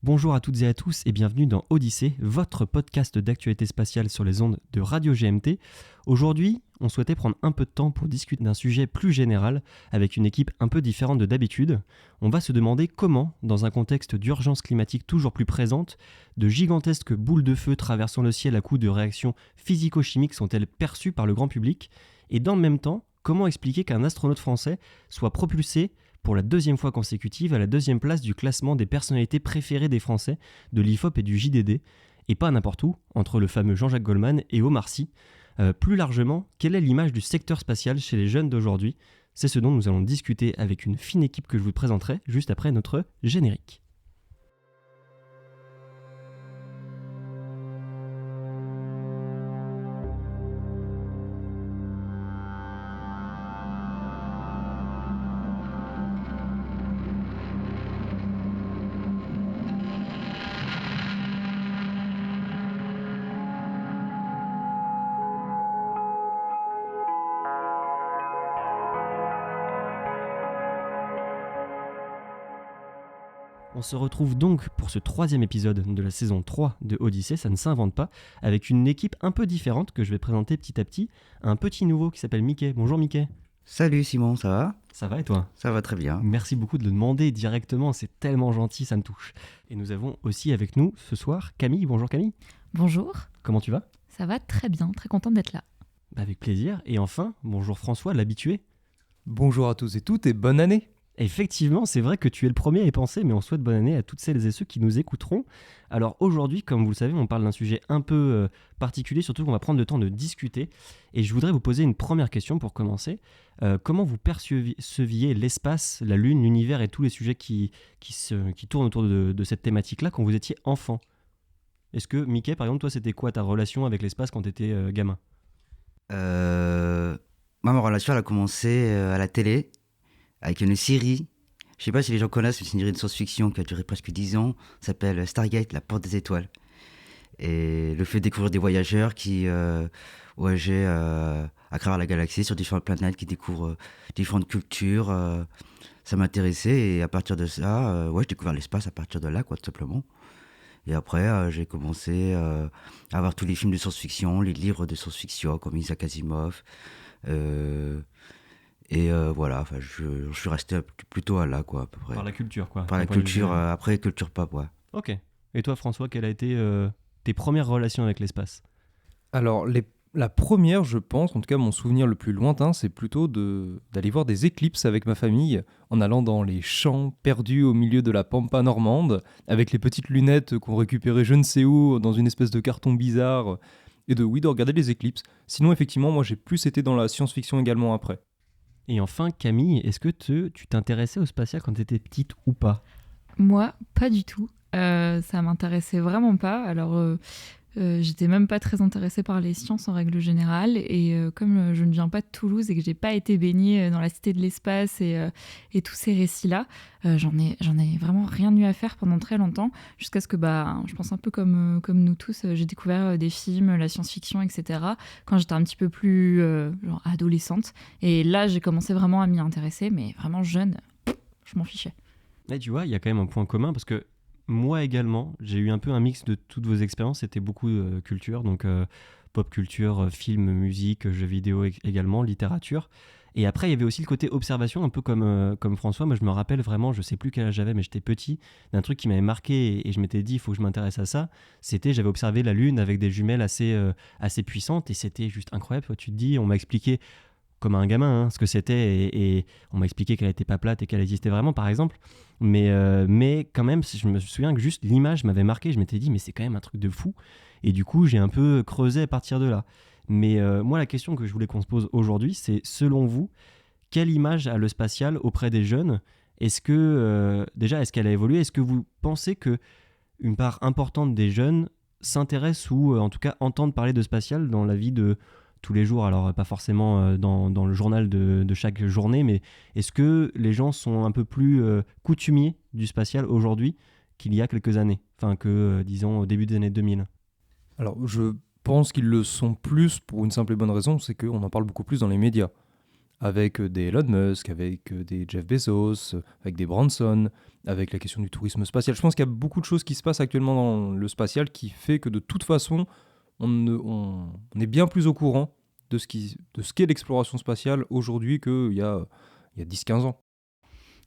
Bonjour à toutes et à tous et bienvenue dans Odyssée, votre podcast d'actualité spatiale sur les ondes de Radio GMT. Aujourd'hui, on souhaitait prendre un peu de temps pour discuter d'un sujet plus général avec une équipe un peu différente de d'habitude. On va se demander comment, dans un contexte d'urgence climatique toujours plus présente, de gigantesques boules de feu traversant le ciel à coups de réactions physico-chimiques sont-elles perçues par le grand public, et dans le même temps, comment expliquer qu'un astronaute français soit propulsé pour la deuxième fois consécutive à la deuxième place du classement des personnalités préférées des Français de l'IFOP et du JDD, et pas n'importe où, entre le fameux Jean-Jacques Goldman et Omar Sy. Plus largement, quelle est l'image du secteur spatial chez les jeunes d'aujourd'hui ? C'est ce dont nous allons discuter avec une fine équipe que je vous présenterai juste après notre générique. On se retrouve donc pour ce troisième épisode de la saison 3 de Odyssée, ça ne s'invente pas, avec une équipe un peu différente que je vais présenter petit à petit, un petit nouveau qui s'appelle Mickey. Bonjour Mickey. Salut Simon, ça va ? Ça va et toi ? Ça va très bien. Merci beaucoup de le demander directement, c'est tellement gentil, ça me touche. Et nous avons aussi avec nous ce soir Camille. Bonjour Camille. Bonjour. Comment tu vas ? Ça va très bien, très contente d'être là. Avec plaisir. Et enfin, bonjour François, l'habitué. Bonjour à tous et toutes et bonne année. Effectivement, c'est vrai que tu es le premier à y penser, mais on souhaite bonne année à toutes celles et ceux qui nous écouteront. Alors aujourd'hui, comme vous le savez, on parle d'un sujet un peu particulier, surtout qu'on va prendre le temps de discuter. Et je voudrais vous poser une première question pour commencer. Comment vous perceviez l'espace, la Lune, l'univers et tous les sujets qui tournent autour de cette thématique-là quand vous étiez enfant ? Est-ce que, Mickey, par exemple, toi, c'était quoi ta relation avec l'espace quand tu étais gamin ? Moi, ma relation, elle a commencé à la télé, avec une série. Je sais pas si les gens connaissent, c'est une série de science-fiction qui a duré presque 10 ans, s'appelle Stargate, la porte des étoiles. Et le fait de découvrir des voyageurs qui voyageaient à travers la galaxie, sur différentes planètes, qui découvrent différentes cultures, ça m'intéressait. Et à partir de ça, j'ai découvert l'espace à partir de là, quoi, tout simplement. Et après, j'ai commencé à avoir tous les films de science-fiction, les livres de science-fiction, comme Isaac Asimov. Voilà, je suis resté plutôt à là, quoi, à peu près. Par la culture, quoi. Par la culture, après culture pop, ouais. Ok. Et toi, François, quelles a été tes premières relations avec l'espace ? Alors la première, je pense, en tout cas mon souvenir le plus lointain, c'est plutôt d'aller voir des éclipses avec ma famille, en allant dans les champs perdus au milieu de la pampa normande, avec les petites lunettes qu'on récupérait je ne sais où, dans une espèce de carton bizarre, et de regarder les éclipses. Sinon, effectivement, moi j'ai plus été dans la science-fiction également après. Et enfin, Camille, est-ce que tu t'intéressais au spatial quand tu étais petite ou pas ? Moi, pas du tout. Ça m'intéressait vraiment pas. Alors, j'étais même pas très intéressée par les sciences en règle générale. Et comme je ne viens pas de Toulouse et que j'ai pas été baignée dans la cité de l'espace et tous ces récits-là, j'en ai vraiment rien eu à faire pendant très longtemps. Jusqu'à ce que, je pense un peu comme nous tous, j'ai découvert des films, la science-fiction, etc. quand j'étais un petit peu plus adolescente. Et là, j'ai commencé vraiment à m'y intéresser, mais vraiment jeune, je m'en fichais. Et tu vois, il y a quand même un point commun parce que moi également, j'ai eu un peu un mix de toutes vos expériences. C'était beaucoup culture, donc pop culture, film, musique, jeux vidéo également, littérature. Et après, il y avait aussi le côté observation, un peu comme François. Moi, je me rappelle vraiment, je sais plus quel âge j'avais, mais j'étais petit, d'un truc qui m'avait marqué et je m'étais dit, il faut que je m'intéresse à ça. J'avais observé la Lune avec des jumelles assez puissantes et c'était juste incroyable. Tu te dis, on m'a expliqué comme un gamin ce que c'était et on m'a expliqué qu'elle n'était pas plate et qu'elle existait vraiment, par exemple. Mais quand même, je me souviens que juste l'image m'avait marqué. Je m'étais dit, mais c'est quand même un truc de fou. Et du coup, j'ai un peu creusé à partir de là. Mais moi, la question que je voulais qu'on se pose aujourd'hui, c'est selon vous, quelle image a le spatial auprès des jeunes ? Est-ce qu'elle a évolué ? Est-ce que vous pensez qu'une part importante des jeunes s'intéressent ou en tout cas entendent parler de spatial dans la vie de tous les jours, alors pas forcément dans le journal de chaque journée, mais est-ce que les gens sont un peu plus coutumiers du spatial aujourd'hui qu'il y a quelques années, enfin que disons au début des années 2000 ? Alors je pense qu'ils le sont plus pour une simple et bonne raison, c'est qu'on en parle beaucoup plus dans les médias. avec des Elon Musk, avec des Jeff Bezos, avec des Branson, avec la question du tourisme spatial. Je pense qu'il y a beaucoup de choses qui se passent actuellement dans le spatial qui fait que de toute façon, on est bien plus au courant de ce qu'est l'exploration spatiale aujourd'hui qu'il y a 10-15 ans.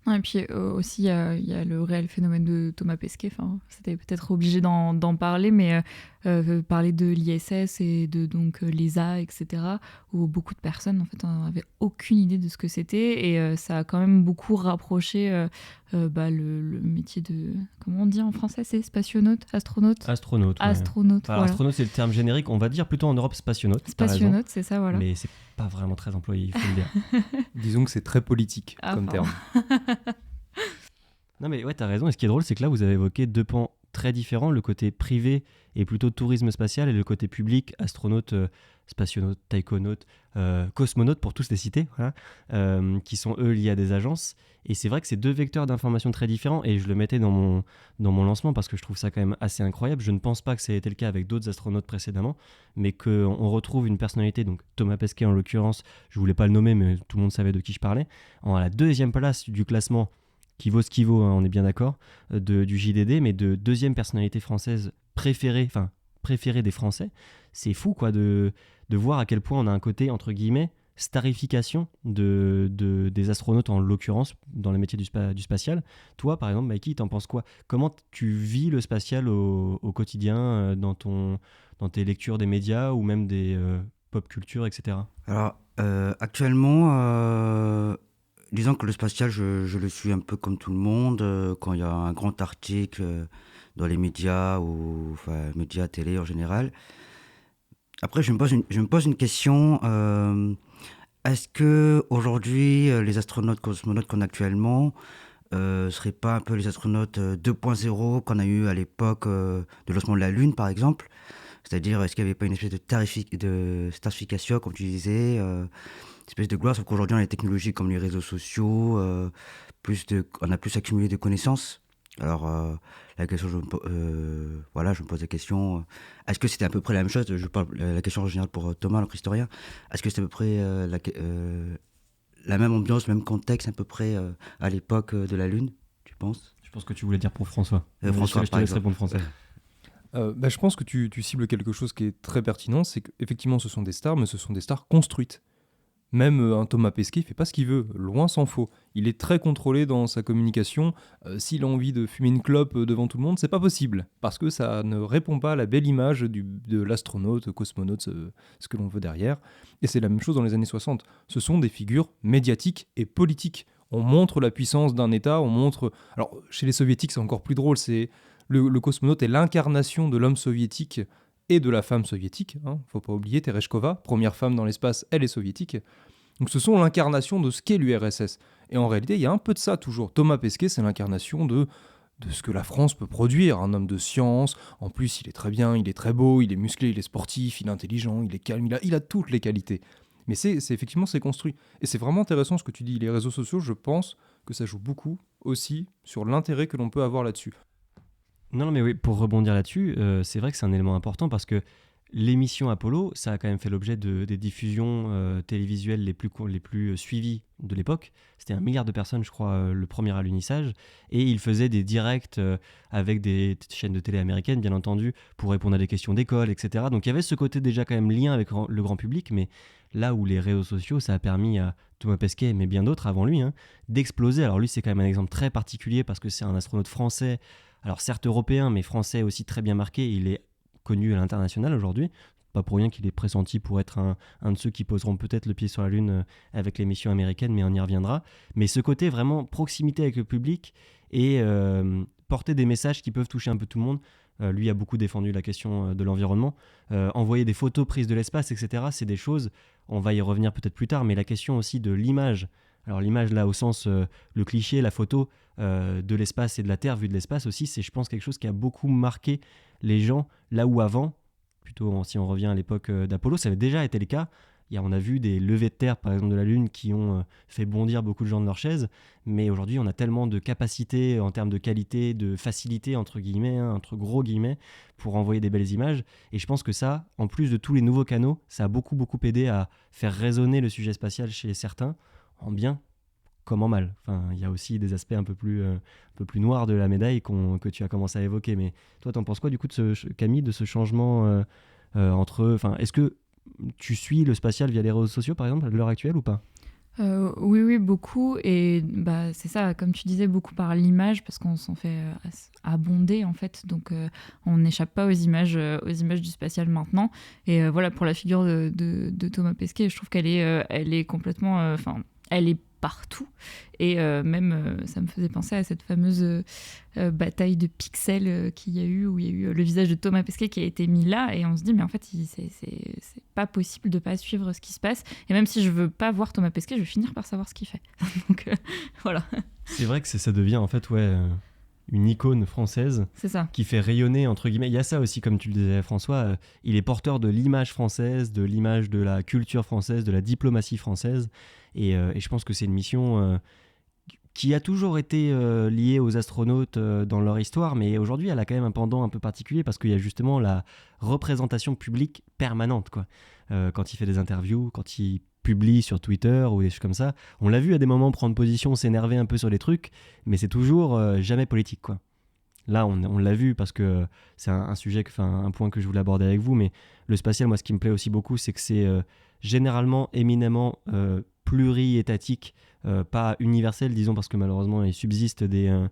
Et puis aussi, il y a le réel phénomène de Thomas Pesquet. Enfin, c'était peut-être obligé d'en parler, mais parler de l'ISS et de donc l'ESA, etc., où beaucoup de personnes en fait n'avaient aucune idée de ce que c'était, et ça a quand même beaucoup rapproché le métier de, comment on dit en français, c'est spationaute, astronaute. Astronaute. Ouais. Astronaute, Enfin, voilà. astronaute, c'est le terme générique. On va dire plutôt en Europe spationaute. t'as raison. Spationaute, c'est ça, voilà. Mais c'est pas vraiment très employé, il faut le dire. Disons que c'est très politique comme pardon. terme. Non mais ouais, t'as raison. Et ce qui est drôle, c'est que là, vous avez évoqué deux pans très différents. Le côté privé et plutôt tourisme spatial, et le côté public, astronaute, spationaute, taïkonaute, cosmonaute, pour tous les citer, voilà, qui sont eux liés à des agences. Et c'est vrai que c'est deux vecteurs d'information très différents, et je le mettais dans mon lancement parce que je trouve ça quand même assez incroyable. Je ne pense pas que ça ait été le cas avec d'autres astronautes précédemment, mais qu'on retrouve une personnalité, donc Thomas Pesquet en l'occurrence, je voulais pas le nommer, mais tout le monde savait de qui je parlais, à la deuxième place du classement, qui vaut ce qui vaut, hein, on est bien d'accord, du JDD, mais de deuxième personnalité française préférée des Français. C'est fou quoi de voir à quel point on a un côté, entre guillemets, starification des astronautes, en l'occurrence, dans les métiers du spatial. Toi, par exemple, Mikey, t'en penses quoi? Comment tu vis le spatial au quotidien, dans tes lectures des médias ou même des pop culture, etc. Alors, actuellement, disons que le spatial, je le suis un peu comme tout le monde. Quand il y a un grand article dans les médias, ou enfin, médias, télé en général. Après, je me pose une question. Est-ce que aujourd'hui, les astronautes, cosmonautes qu'on a actuellement, seraient pas un peu les astronautes 2.0 qu'on a eu à l'époque de lancement de la Lune, par exemple? C'est-à-dire, est-ce qu'il n'y avait pas une espèce de starification, comme tu disais, une espèce de gloire, sauf qu'aujourd'hui, on a des technologies comme les réseaux sociaux, on a plus accumulé de connaissances. Alors, la question, je me pose la question, est-ce que c'était à peu près la même chose? Je parle la question en général pour Thomas, notre historien. Est-ce que c'était à peu près la même ambiance, le même contexte à peu près à l'époque de la Lune, tu penses? Je pense que tu voulais dire pour François. François, je te par laisse exemple. répondre Français. Je pense que tu cibles quelque chose qui est très pertinent, c'est qu'effectivement ce sont des stars, mais ce sont des stars construites. Même un Thomas Pesquet, il fait pas ce qu'il veut, loin s'en faut. Il est très contrôlé dans sa communication. S'il a envie de fumer une clope devant tout le monde, c'est pas possible, parce que ça ne répond pas à la belle image de l'astronaute, cosmonaute, ce que l'on veut derrière. Et c'est la même chose dans les années 60. Ce sont des figures médiatiques et politiques. On montre la puissance d'un État, on montre... Alors, chez les soviétiques, c'est encore plus drôle, c'est... Le cosmonaute est l'incarnation de l'homme soviétique et de la femme soviétique. Faut pas oublier, Tereshkova, première femme dans l'espace, elle est soviétique. Donc ce sont l'incarnation de ce qu'est l'URSS. Et en réalité, il y a un peu de ça toujours. Thomas Pesquet, c'est l'incarnation de ce que la France peut produire. Un homme de science, en plus il est très bien, il est très beau, il est musclé, il est sportif, il est intelligent, il est calme, il a toutes les qualités. Mais c'est effectivement, c'est construit. Et c'est vraiment intéressant ce que tu dis. Les réseaux sociaux, je pense que ça joue beaucoup aussi sur l'intérêt que l'on peut avoir là-dessus. Non, mais oui, pour rebondir là-dessus, c'est vrai que c'est un élément important parce que l'émission Apollo, ça a quand même fait l'objet des diffusions télévisuelles les plus suivies de l'époque. C'était 1 milliard de personnes, je crois, le premier alunissage. Et il faisait des directs avec des chaînes de télé américaines, bien entendu, pour répondre à des questions d'école, etc. Donc il y avait ce côté déjà quand même lien avec le grand public, mais là où les réseaux sociaux, ça a permis à Thomas Pesquet, mais bien d'autres avant lui, d'exploser. Alors lui, c'est quand même un exemple très particulier parce que c'est un astronaute français, alors certes européen, mais français aussi très bien marqué. Il est connu à l'international aujourd'hui. Pas pour rien qu'il est pressenti pour être un de ceux qui poseront peut-être le pied sur la Lune avec les missions américaines, mais on y reviendra. Mais ce côté vraiment proximité avec le public et porter des messages qui peuvent toucher un peu tout le monde. Lui a beaucoup défendu la question de l'environnement. Envoyer des photos prises de l'espace, etc. C'est des choses, on va y revenir peut-être plus tard, mais la question aussi de l'image. Alors l'image là au sens, le cliché, la photo de l'espace et de la Terre vue de l'espace aussi, c'est je pense quelque chose qui a beaucoup marqué les gens, là où avant, plutôt si on revient à l'époque d'Apollo, ça avait déjà été le cas, On a vu des levées de terre, par exemple, de la Lune qui ont fait bondir beaucoup de gens de leur chaise. Mais aujourd'hui, on a tellement de capacités en termes de qualité, de facilité, entre guillemets, entre gros guillemets, pour envoyer des belles images. Et je pense que ça, en plus de tous les nouveaux canaux, ça a beaucoup, beaucoup aidé à faire résonner le sujet spatial chez certains, en bien comme en mal. Enfin, il y a aussi des aspects un peu plus noirs de la médaille que tu as commencé à évoquer. Mais toi, t'en penses quoi, du coup, Camille, de ce changement entre... Enfin, est-ce que tu suis le spatial via les réseaux sociaux, par exemple, à l'heure actuelle ou pas ? Oui, beaucoup. Et c'est ça, comme tu disais, beaucoup par l'image, parce qu'on s'en fait abonder, en fait. Donc, on n'échappe pas aux images du spatial maintenant. Et voilà, pour la figure de Thomas Pesquet, je trouve qu'elle est complètement... elle est partout. Et même, ça me faisait penser à cette fameuse bataille de pixels qu'il y a eu, où il y a eu le visage de Thomas Pesquet qui a été mis là, et on se dit, mais en fait, c'est pas possible de pas suivre ce qui se passe. Et même si je veux pas voir Thomas Pesquet, je vais finir par savoir ce qu'il fait. Donc, voilà. C'est vrai que ça devient, en fait, une icône française. C'est ça. Qui fait rayonner, entre guillemets. Il y a ça aussi, comme tu le disais, François. Il est porteur de l'image française, de l'image de la culture française, de la diplomatie française. Et je pense que c'est une mission qui a toujours été liée aux astronautes dans leur histoire, mais aujourd'hui, elle a quand même un pendant un peu particulier parce qu'il y a justement la représentation publique permanente, quoi. Quand il fait des interviews, quand il publie sur Twitter ou des choses comme ça, on l'a vu à des moments prendre position, s'énerver un peu sur les trucs, mais c'est toujours jamais politique, quoi. Là, on l'a vu parce que c'est un sujet, un point que je voulais aborder avec vous, mais le spatial, moi, ce qui me plaît aussi beaucoup, c'est que c'est généralement éminemment pluriétatique, pas universel, disons, parce que malheureusement, il subsiste des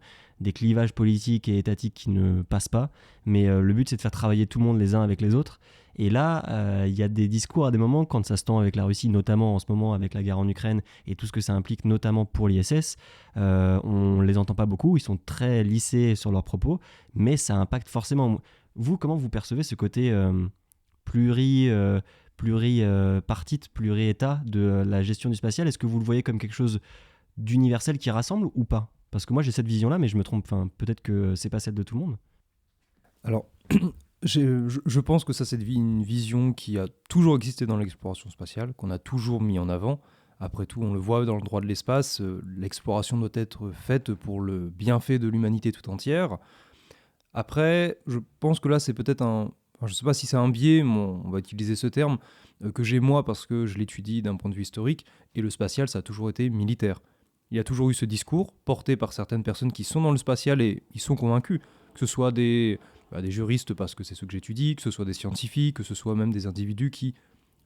clivages politiques et étatiques qui ne passent pas, mais le but, c'est de faire travailler tout le monde les uns avec les autres. Et là, il y a des discours à des moments, quand ça se tend avec la Russie, notamment en ce moment avec la guerre en Ukraine et tout ce que ça implique, notamment pour l'ISS, on ne les entend pas beaucoup, ils sont très lissés sur leurs propos, mais ça impacte forcément. Vous, comment vous percevez ce côté pluripartite, pluri-état de la gestion du spatial? Est-ce que vous le voyez comme quelque chose d'universel qui rassemble ou pas? Parce que moi, j'ai cette vision-là, mais je me trompe. Peut-être que c'est pas celle de tout le monde. Alors... Je pense que ça, c'est une vision qui a toujours existé dans l'exploration spatiale, qu'on a toujours mis en avant. Après tout, on le voit dans le droit de l'espace, l'exploration doit être faite pour le bienfait de l'humanité tout entière. Après, je pense que là, c'est peut-être je ne sais pas si c'est un biais, on va utiliser ce terme, que j'ai moi parce que je l'étudie d'un point de vue historique, et le spatial, ça a toujours été militaire. Il y a toujours eu ce discours porté par certaines personnes qui sont dans le spatial et ils sont convaincus, que ce soit des juristes parce que c'est ce que j'étudie, que ce soit des scientifiques, que ce soit même des individus qui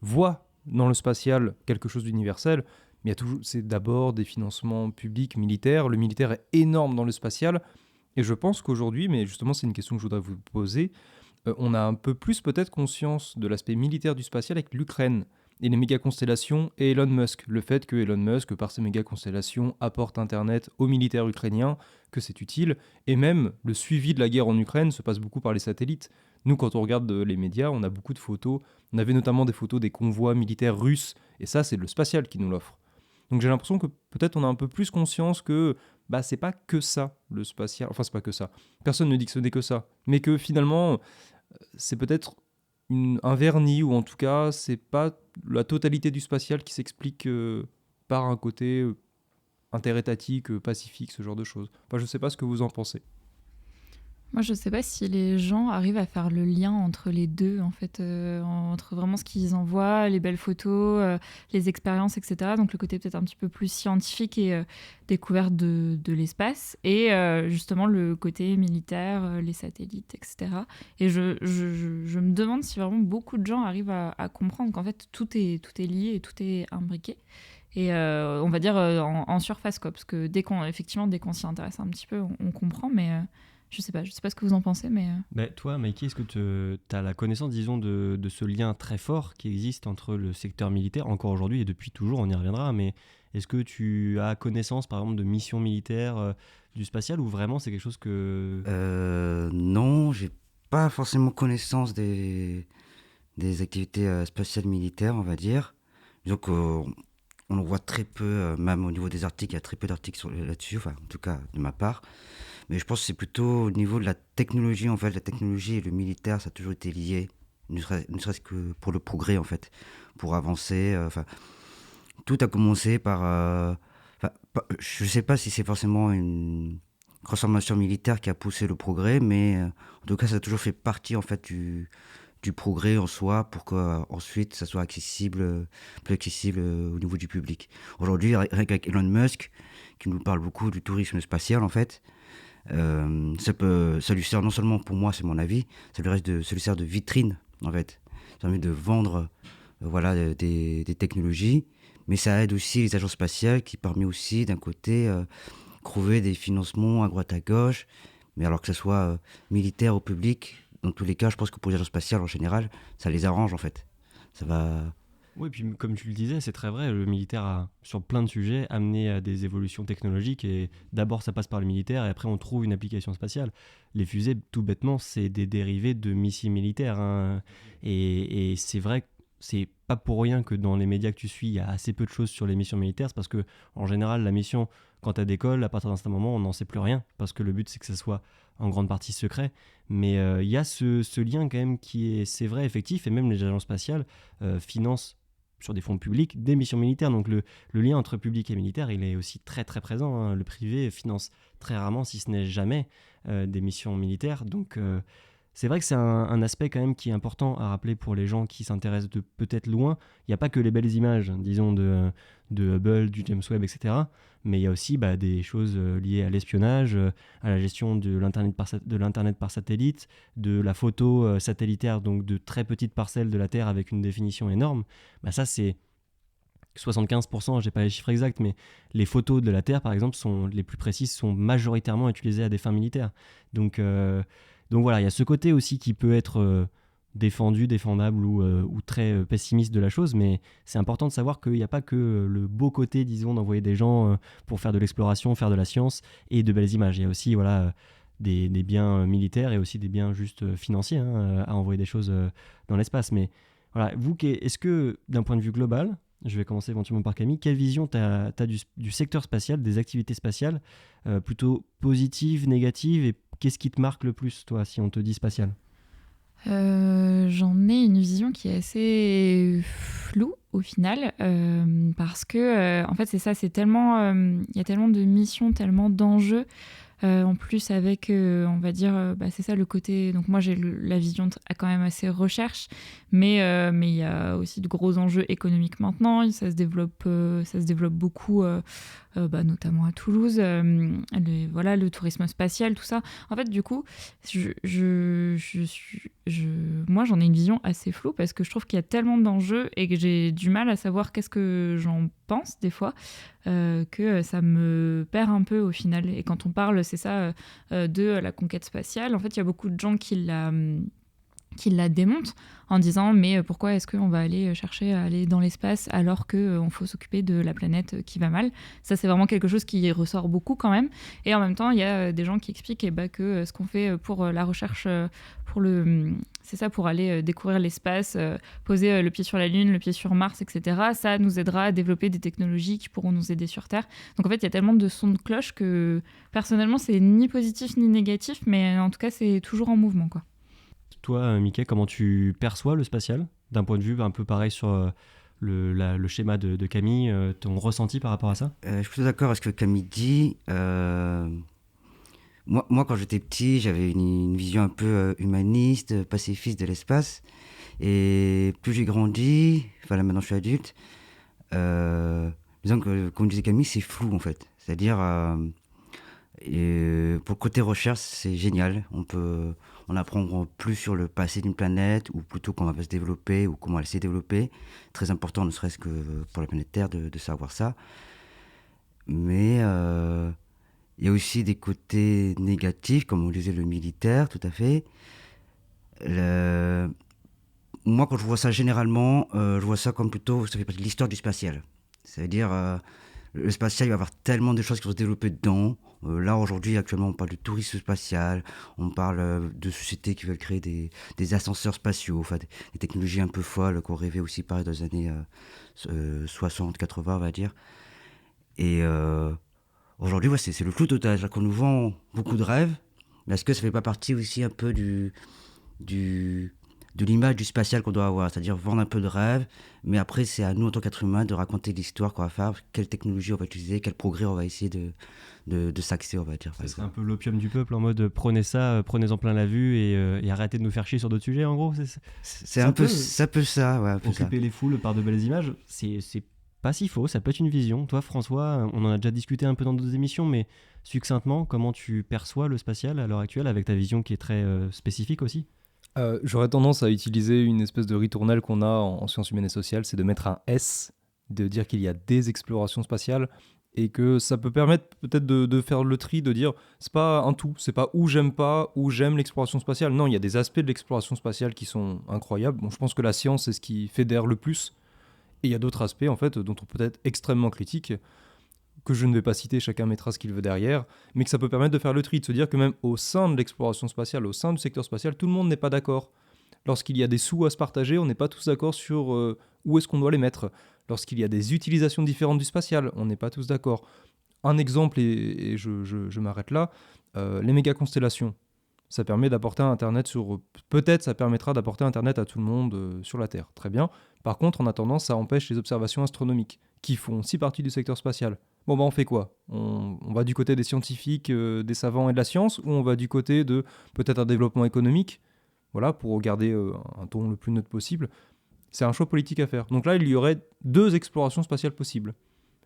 voient dans le spatial quelque chose d'universel, mais c'est d'abord des financements publics, militaires. Le militaire est énorme dans le spatial, et je pense qu'aujourd'hui, mais justement c'est une question que je voudrais vous poser, on a un peu plus peut-être conscience de l'aspect militaire du spatial avec l'Ukraine et les méga-constellations et Elon Musk. Le fait que Elon Musk, par ses méga-constellations, apporte Internet aux militaires ukrainiens, que c'est utile. Et même, le suivi de la guerre en Ukraine se passe beaucoup par les satellites. Nous, quand on regarde les médias, on a beaucoup de photos. On avait notamment des photos des convois militaires russes. Et ça, c'est le spatial qui nous l'offre. Donc j'ai l'impression que peut-être on a un peu plus conscience que c'est pas que ça, le spatial. Enfin, c'est pas que ça. Personne ne dit que ce n'est que ça. Mais que finalement, c'est peut-être un vernis, ou en tout cas, c'est pas la totalité du spatial qui s'explique par un côté interétatique, pacifique, ce genre de choses. Enfin, je sais pas ce que vous en pensez. Moi, je sais pas si les gens arrivent à faire le lien entre les deux, en fait, entre vraiment ce qu'ils envoient, les belles photos, les expériences, etc. Donc le côté peut-être un petit peu plus scientifique et découverte de l'espace, et justement le côté militaire, les satellites, etc. Et je me demande si vraiment beaucoup de gens arrivent à comprendre qu'en fait tout est lié et tout est imbriqué. Et on va dire en surface, quoi, parce que dès qu'on s'y intéresse un petit peu, on comprend, mais... Je sais pas ce que vous en pensez, mais... Toi, Mikey, est-ce que tu as la connaissance, disons, de ce lien très fort qui existe entre le secteur militaire, encore aujourd'hui et depuis toujours, on y reviendra, mais est-ce que tu as connaissance, par exemple, de missions militaires du spatial, ou vraiment c'est quelque chose que... Non, j'ai pas forcément connaissance des activités spatiales militaires, on va dire. Donc, on le voit très peu, même au niveau des articles, il y a très peu d'articles là-dessus, enfin, en tout cas, de ma part. Mais je pense que c'est plutôt au niveau de la technologie, en fait. La technologie et le militaire, ça a toujours été lié. ne serait-ce que pour le progrès, en fait, pour avancer. Tout a commencé par... je ne sais pas si c'est forcément une transformation militaire qui a poussé le progrès, mais en tout cas, ça a toujours fait partie, en fait, du progrès en soi pour qu'ensuite ça soit plus accessible au niveau du public. Aujourd'hui, rien qu'avec Elon Musk, qui nous parle beaucoup du tourisme spatial, en fait, ça lui sert non seulement, pour moi, c'est mon avis, ça lui sert de vitrine, en fait. Ça permet de vendre des technologies, mais ça aide aussi les agences spatiales qui permet aussi, d'un côté, trouver des financements à droite à gauche, mais alors que ce soit militaire ou public, dans tous les cas, je pense que pour les agences spatiales, en général, ça les arrange, en fait. Ça va... Oui, puis comme tu le disais, c'est très vrai, le militaire a, sur plein de sujets, amené à des évolutions technologiques, et d'abord ça passe par le militaire, et après on trouve une application spatiale. Les fusées, tout bêtement, c'est des dérivés de missiles militaires, hein. Et c'est vrai que c'est pas pour rien que dans les médias que tu suis, il y a assez peu de choses sur les missions militaires, c'est parce que en général, la mission, quand elle décolle, à partir d'un certain moment, on n'en sait plus rien, parce que le but c'est que ça soit en grande partie secret. Mais il y a ce lien quand même qui est, c'est vrai, effectif, et même les agences spatiales financent sur des fonds publics des missions militaires. Donc le lien entre public et militaire, il est aussi très très présent, hein. Le privé finance très rarement, si ce n'est jamais, des missions militaires. Donc c'est vrai que c'est un aspect quand même qui est important à rappeler pour les gens qui s'intéressent de peut-être loin. Il n'y a pas que les belles images, disons, de Hubble, du James Webb, etc. Mais il y a aussi des choses liées à l'espionnage, à la gestion de l'Internet par satellite, de la photo satellitaire, donc de très petites parcelles de la Terre avec une définition énorme. Ça, c'est 75%, je n'ai pas les chiffres exacts, mais les photos de la Terre, par exemple, les plus précises, sont majoritairement utilisées à des fins militaires. Donc voilà, il y a ce côté aussi qui peut être défendable ou très pessimiste de la chose, mais c'est important de savoir qu'il n'y a pas que le beau côté, disons, d'envoyer des gens pour faire de l'exploration, faire de la science et de belles images. Il y a aussi des biens militaires et aussi des biens juste financiers, hein, à envoyer des choses dans l'espace. Mais voilà, vous, est-ce que d'un point de vue global, je vais commencer éventuellement par Camille, quelle vision tu as du secteur spatial, des activités spatiales, plutôt positives, négatives, et qu'est-ce qui te marque le plus, toi, si on te dit spatial ? J'en ai une vision qui est assez floue au final, parce que en fait c'est ça, c'est tellement, il y a tellement de missions, tellement d'enjeux. En plus avec, on va dire, c'est ça le côté... Donc moi j'ai la vision quand même assez recherche, mais il y a aussi de gros enjeux économiques maintenant. Ça se développe beaucoup, notamment à Toulouse. Le tourisme spatial, tout ça. En fait, du coup, moi j'en ai une vision assez floue parce que je trouve qu'il y a tellement d'enjeux et que j'ai du mal à savoir qu'est-ce que j'en pense des fois. Que ça me perd un peu au final. Et quand on parle, c'est ça, de la conquête spatiale, en fait, il y a beaucoup de gens qui la démontent en disant mais pourquoi est-ce qu'on va aller chercher à aller dans l'espace alors qu'on faut s'occuper de la planète qui va mal. Ça, c'est vraiment quelque chose qui ressort beaucoup quand même. Et en même temps, il y a des gens qui expliquent que ce qu'on fait pour la recherche, c'est ça, pour aller découvrir l'espace, poser le pied sur la Lune, le pied sur Mars, etc. Ça nous aidera à développer des technologies qui pourront nous aider sur Terre. Donc en fait, il y a tellement de sons de cloche que personnellement, c'est ni positif ni négatif, mais en tout cas, c'est toujours en mouvement, quoi. Toi, Mickey, comment tu perçois le spatial ? D'un point de vue un peu pareil sur le schéma de Camille, ton ressenti par rapport à ça ? Je suis plutôt d'accord avec ce que Camille dit. Moi, quand j'étais petit, j'avais une vision un peu humaniste, pacifiste de l'espace. Et plus j'ai grandi, là maintenant je suis adulte, disons que, comme disait Camille, c'est flou en fait. C'est-à-dire, pour le côté recherche, c'est génial. On apprend plus sur le passé d'une planète, ou plutôt comment elle va se développer, ou comment elle s'est développée. Très important, ne serait-ce que pour la planète Terre, de savoir ça. Mais il y a aussi des côtés négatifs, comme on disait, le militaire, tout à fait. Moi, quand je vois ça généralement, je vois ça comme plutôt, ça fait partie de l'histoire du spatial. C'est-à-dire, le spatial, il va y avoir tellement de choses qui vont se développer dedans. Là, aujourd'hui, actuellement, on parle de tourisme spatial, on parle de sociétés qui veulent créer des ascenseurs spatiaux, des technologies un peu folles qu'on rêvait aussi pareil dans les années 60, 80, on va dire. Et aujourd'hui, c'est le flou total. C'est-à-dire qu'on nous vend beaucoup de rêves, mais est-ce que ça ne fait pas partie aussi un peu de l'image du spatial qu'on doit avoir, c'est-à-dire vendre un peu de rêve, mais après c'est à nous en tant qu'être humain de raconter l'histoire qu'on va faire, quelle technologie on va utiliser, quel progrès on va essayer de s'axer, on va dire. Ce serait un peu l'opium du peuple en mode prenez ça, prenez-en plein la vue et arrêtez de nous faire chier sur d'autres sujets en gros. C'est un peu ça, ouais. Un peu occuper ça. les foules par de belles images, c'est pas si faux, ça peut être une vision. Toi François, on en a déjà discuté un peu dans d'autres émissions, mais succinctement, comment tu perçois le spatial à l'heure actuelle avec ta vision qui est très spécifique aussi? J'aurais tendance à utiliser une espèce de ritournelle qu'on a en sciences humaines et sociales, c'est de mettre un S, de dire qu'il y a des explorations spatiales et que ça peut permettre peut-être de faire le tri, de dire c'est pas un tout, c'est pas où j'aime pas, où j'aime l'exploration spatiale. Non, il y a des aspects de l'exploration spatiale qui sont incroyables. Bon, je pense que la science, c'est ce qui fédère le plus. Et il y a d'autres aspects en fait dont on peut être extrêmement critique, que je ne vais pas citer, chacun mettra ce qu'il veut derrière, mais que ça peut permettre de faire le tri, de se dire que même au sein de l'exploration spatiale, au sein du secteur spatial, tout le monde n'est pas d'accord. Lorsqu'il y a des sous à se partager, on n'est pas tous d'accord sur où est-ce qu'on doit les mettre. Lorsqu'il y a des utilisations différentes du spatial, on n'est pas tous d'accord. Un exemple, et je m'arrête là, les méga-constellations. Ça permet d'apporter Internet sur... Peut-être ça permettra d'apporter Internet à tout le monde sur la Terre. Très bien. Par contre, en attendant, ça empêche les observations astronomiques, qui font aussi partie du secteur spatial. Bon, bah on fait quoi? On va du côté des scientifiques, des savants et de la science, ou on va du côté de peut-être un développement économique, voilà, pour garder un ton le plus neutre possible. C'est un choix politique à faire. Donc là, il y aurait 2 explorations spatiales possibles.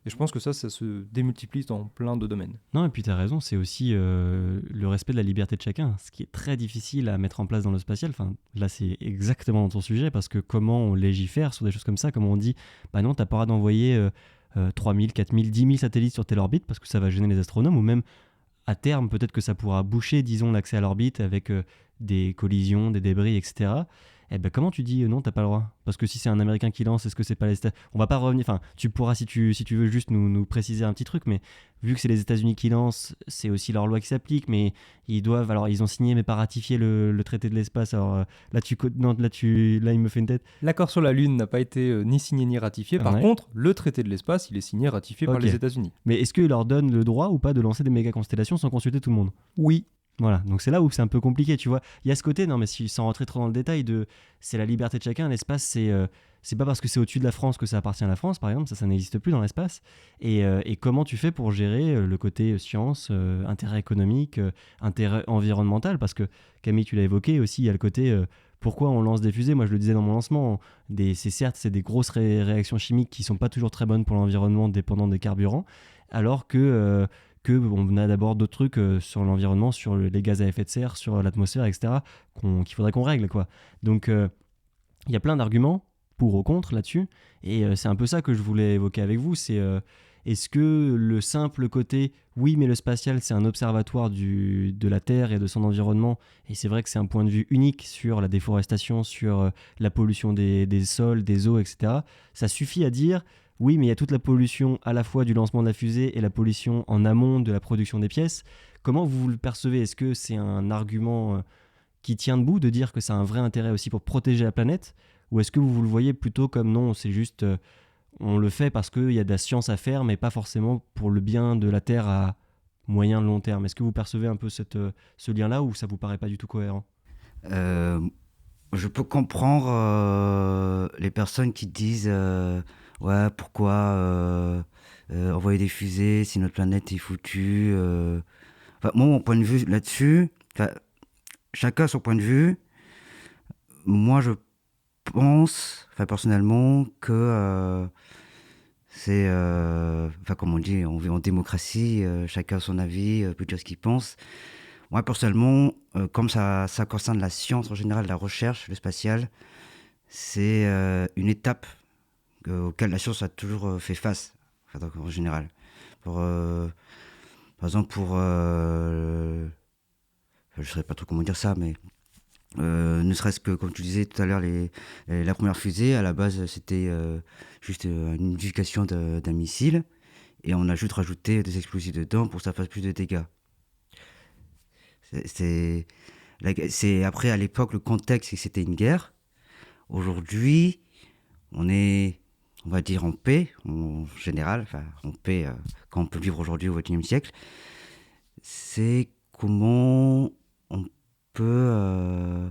Et je pense que ça se démultiplie dans plein de domaines. Non, et puis tu as raison, c'est aussi le respect de la liberté de chacun, ce qui est très difficile à mettre en place dans le spatial. Enfin, là, c'est exactement dans ton sujet, parce que comment on légifère sur des choses comme ça, comment on dit, bah non, t'as pas le droit d'envoyer 3000, 4000, 10 000 satellites sur telle orbite, parce que ça va gêner les astronomes, ou même à terme, peut-être que ça pourra boucher, disons, l'accès à l'orbite avec des collisions, des débris, etc. Eh ben, comment tu dis non, t'as pas le droit? Parce que si c'est un Américain qui lance, est-ce que c'est pas les États-Unis? On va pas revenir. Enfin, tu pourras, si tu veux, juste nous préciser un petit truc, mais vu que c'est les États-Unis qui lancent, c'est aussi leur loi qui s'applique, mais ils doivent. Alors, ils ont signé, mais pas ratifié le traité de l'espace. Alors là, il me fait une tête. L'accord sur la Lune n'a pas été ni signé ni ratifié. Par contre, le traité de l'espace, il est signé et ratifié par les États-Unis. Mais est-ce qu'ils leur donnent le droit ou pas de lancer des méga constellations sans consulter tout le monde? Oui. Voilà, donc c'est là où c'est un peu compliqué, tu vois. Il y a ce côté, non mais sans rentrer trop dans le détail, c'est la liberté de chacun. L'espace, c'est pas parce que c'est au-dessus de la France que ça appartient à la France, par exemple, ça n'existe plus dans l'espace. Et comment tu fais pour gérer le côté science, intérêt économique, intérêt environnemental? Parce que Camille, tu l'as évoqué aussi, il y a le côté pourquoi on lance des fusées. Moi, je le disais dans mon lancement, c'est des grosses réactions chimiques qui sont pas toujours très bonnes pour l'environnement, dépendant des carburants, alors que on a d'abord d'autres trucs sur l'environnement, sur les gaz à effet de serre, sur l'atmosphère, etc., qu'il faudrait qu'on règle, quoi. Donc, il y a plein d'arguments pour ou contre là-dessus, et c'est un peu ça que je voulais évoquer avec vous, c'est est-ce que le simple côté, oui, mais le spatial, c'est un observatoire de la Terre et de son environnement, et c'est vrai que c'est un point de vue unique sur la déforestation, sur la pollution des sols, des eaux, etc., ça suffit à dire... Oui, mais il y a toute la pollution à la fois du lancement de la fusée et la pollution en amont de la production des pièces. Comment vous le percevez? Est-ce que c'est un argument qui tient debout de dire que ça a un vrai intérêt aussi pour protéger la planète? Ou est-ce que vous le voyez plutôt comme non, c'est juste on le fait parce qu'il y a de la science à faire, mais pas forcément pour le bien de la Terre à moyen long terme? Est-ce que vous percevez un peu ce lien-là ou ça vous paraît pas du tout cohérent? Je peux comprendre les personnes qui disent ouais, pourquoi envoyer des fusées si notre planète est foutue. Enfin, moi, mon point de vue là-dessus, chacun son point de vue. Moi, je pense, personnellement, que c'est, comme on dit, on vit en démocratie, chacun son avis, peut dire ce qu'il pense. Moi, personnellement, comme ça concerne la science en général, la recherche, le spatial, c'est une étape auquel la science a toujours fait face, en général. Par exemple, je ne saurais pas trop comment dire ça, mais ne serait-ce que, comme tu disais tout à l'heure, la première fusée, à la base, c'était juste une modification d'un missile, et on a juste rajouté des explosifs dedans pour que ça fasse plus de dégâts. C'est après, à l'époque, le contexte, c'est que c'était une guerre. Aujourd'hui, on est, on va dire, en paix, en général, en paix, quand on peut vivre aujourd'hui au XXIe siècle. C'est comment on peut...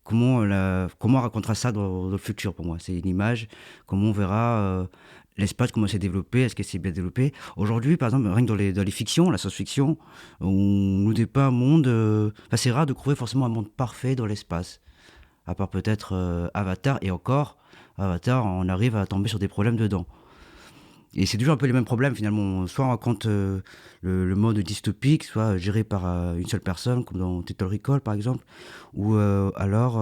comment on racontera ça dans le futur pour moi. C'est une image, comment on verra l'espace, comment c'est développé, est-ce que c'est bien développé. Aujourd'hui, par exemple, rien que dans les fictions, la science-fiction, on nous dit pas un monde... c'est rare de trouver forcément un monde parfait dans l'espace, à part peut-être Avatar, et encore, Avatar, on arrive à tomber sur des problèmes dedans. Et c'est toujours un peu les mêmes problèmes finalement. Soit on raconte le monde dystopique, soit géré par une seule personne, comme dans Total Recall par exemple, ou alors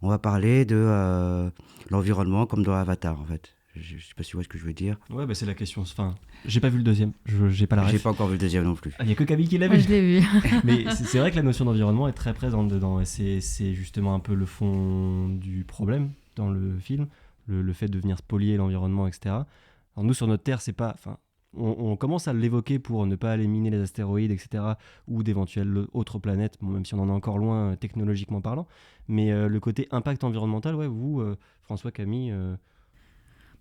on va parler de l'environnement comme dans Avatar en fait. Je sais pas si vous voyez ce que je veux dire. Ouais, bah c'est la question. Enfin, j'ai pas vu le deuxième, j'ai pas la ref. J'ai pas encore vu le deuxième non plus. Ah, y a que Camille qui l'a Moi, vu. je l'ai vu. Mais c'est vrai que la notion d'environnement est très présente dedans, et c'est justement un peu le fond du problème dans le film, le fait de venir spolier l'environnement, etc. Alors nous, sur notre Terre, c'est pas... Enfin, on commence à l'évoquer pour ne pas éliminer les astéroïdes, etc., ou d'éventuelles autres planètes, bon, même si on en est encore loin technologiquement parlant. Mais le côté impact environnemental, ouais, vous, François, Camille,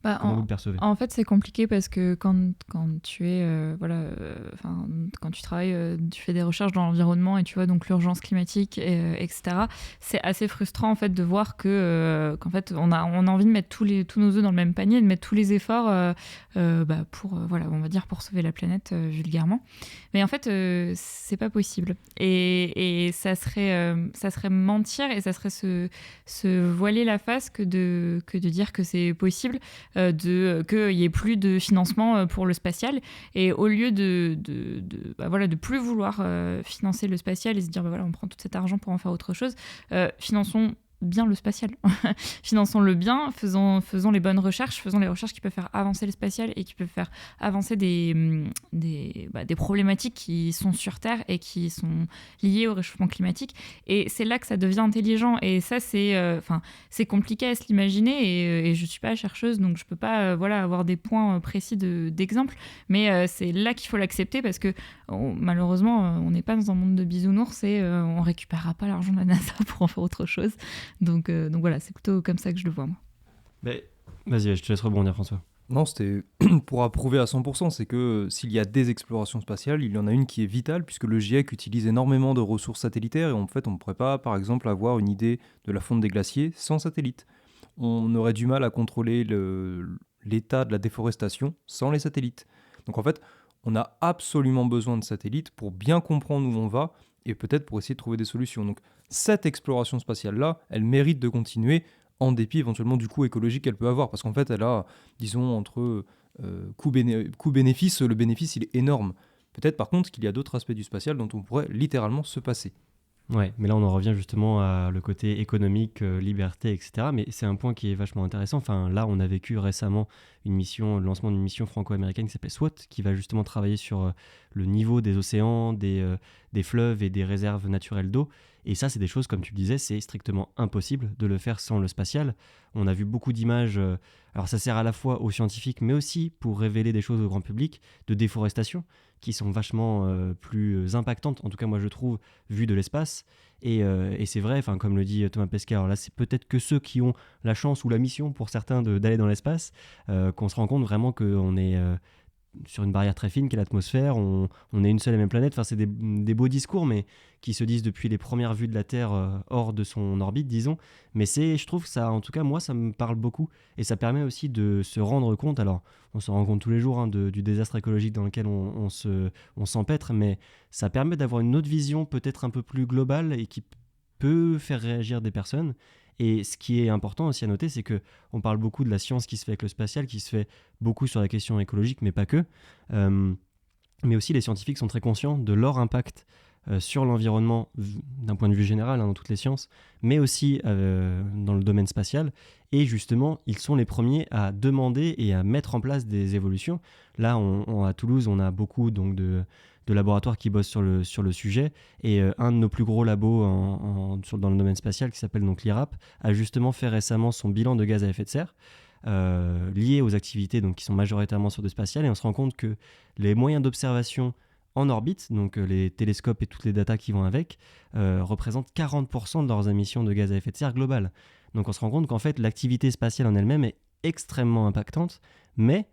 comment vous le percevez ? En fait, c'est compliqué parce que quand tu es quand tu travailles, tu fais des recherches dans l'environnement et tu vois donc l'urgence climatique, etc. C'est assez frustrant en fait de voir qu'en fait on a envie de mettre tous nos œufs dans le même panier, de mettre tous les efforts pour on va dire pour sauver la planète vulgairement. Mais en fait, c'est pas possible et ça serait mentir et ça serait se voiler la face que de dire que c'est possible. Qu'il n'y ait plus de financement pour le spatial. Et au lieu de plus vouloir financer le spatial et se dire on prend tout cet argent pour en faire autre chose, finançons bien le spatial. Finançons-le bien, faisons les bonnes recherches, faisons les recherches qui peuvent faire avancer le spatial et qui peuvent faire avancer des problématiques qui sont sur Terre et qui sont liées au réchauffement climatique. Et c'est là que ça devient intelligent. Et ça, c'est compliqué à se l'imaginer et je ne suis pas chercheuse, donc je ne peux pas avoir des points précis d'exemple. Mais c'est là qu'il faut l'accepter parce que malheureusement, on n'est pas dans un monde de bisounours et on ne récupérera pas l'argent de la NASA pour en faire autre chose. Donc voilà, c'est plutôt comme ça que je le vois, moi. Mais, vas-y, je te laisse rebondir, François. Non, c'était pour approuver à 100%, c'est que s'il y a des explorations spatiales, il y en a une qui est vitale, puisque le GIEC utilise énormément de ressources satellitaires, et en fait, on ne pourrait pas, par exemple, avoir une idée de la fonte des glaciers sans satellite. On aurait du mal à contrôler l'état de la déforestation sans les satellites. Donc en fait, on a absolument besoin de satellites pour bien comprendre où on va, et peut-être pour essayer de trouver des solutions. Donc cette exploration spatiale-là, elle mérite de continuer, en dépit éventuellement du coût écologique qu'elle peut avoir, parce qu'en fait, elle a, disons, entre coût-bénéfice, le bénéfice, il est énorme. Peut-être par contre qu'il y a d'autres aspects du spatial dont on pourrait littéralement se passer. Ouais, mais là on en revient justement à le côté économique, liberté, etc. Mais c'est un point qui est vachement intéressant. Enfin, là, on a vécu récemment le lancement d'une mission franco-américaine qui s'appelle SWOT, qui va justement travailler sur le niveau des océans, des fleuves et des réserves naturelles d'eau. Et ça, c'est des choses, comme tu le disais, c'est strictement impossible de le faire sans le spatial. On a vu beaucoup d'images, alors ça sert à la fois aux scientifiques, mais aussi pour révéler des choses au grand public, de déforestation, qui sont vachement plus impactantes, en tout cas moi je trouve, vu de l'espace. Et c'est vrai, comme le dit Thomas Pesquet, alors là c'est peut-être que ceux qui ont la chance ou la mission pour certains d'aller dans l'espace, qu'on se rend compte vraiment qu'on est sur une barrière très fine qui est l'atmosphère, on est une seule et même planète. Enfin, c'est des beaux discours, mais qui se disent depuis les premières vues de la Terre hors de son orbite, disons. Mais je trouve que ça, en tout cas, moi, ça me parle beaucoup. Et ça permet aussi de se rendre compte, alors on se rend compte tous les jours du désastre écologique dans lequel on s'empêtre, mais ça permet d'avoir une autre vision peut-être un peu plus globale et qui peut faire réagir des personnes. Et ce qui est important aussi à noter, c'est qu'on parle beaucoup de la science qui se fait avec le spatial, qui se fait beaucoup sur la question écologique, mais pas que. Mais aussi les scientifiques sont très conscients de leur impact sur l'environnement d'un point de vue général, dans toutes les sciences, mais aussi dans le domaine spatial. Et justement, ils sont les premiers à demander et à mettre en place des évolutions. Là, à Toulouse, on a beaucoup donc, de laboratoires qui bossent sur le sujet. Et un de nos plus gros labos dans le domaine spatial, qui s'appelle donc l'IRAP, a justement fait récemment son bilan de gaz à effet de serre, lié aux activités donc, qui sont majoritairement sur le spatial. Et on se rend compte que les moyens d'observation en orbite, donc les télescopes et toutes les datas qui vont avec, représentent 40% de leurs émissions de gaz à effet de serre globales. Donc on se rend compte qu'en fait, l'activité spatiale en elle-même est extrêmement impactante, mais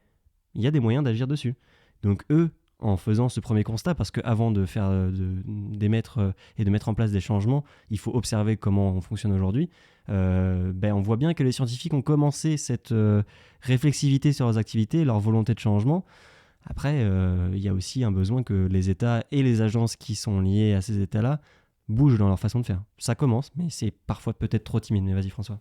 il y a des moyens d'agir dessus. Donc eux, en faisant ce premier constat, parce qu'avant d'émettre et de mettre en place des changements, il faut observer comment on fonctionne aujourd'hui. On voit bien que les scientifiques ont commencé cette réflexivité sur leurs activités, leur volonté de changement. Après, il y a aussi un besoin que les États et les agences qui sont liées à ces États-là bougent dans leur façon de faire. Ça commence, mais c'est parfois peut-être trop timide. Mais vas-y François.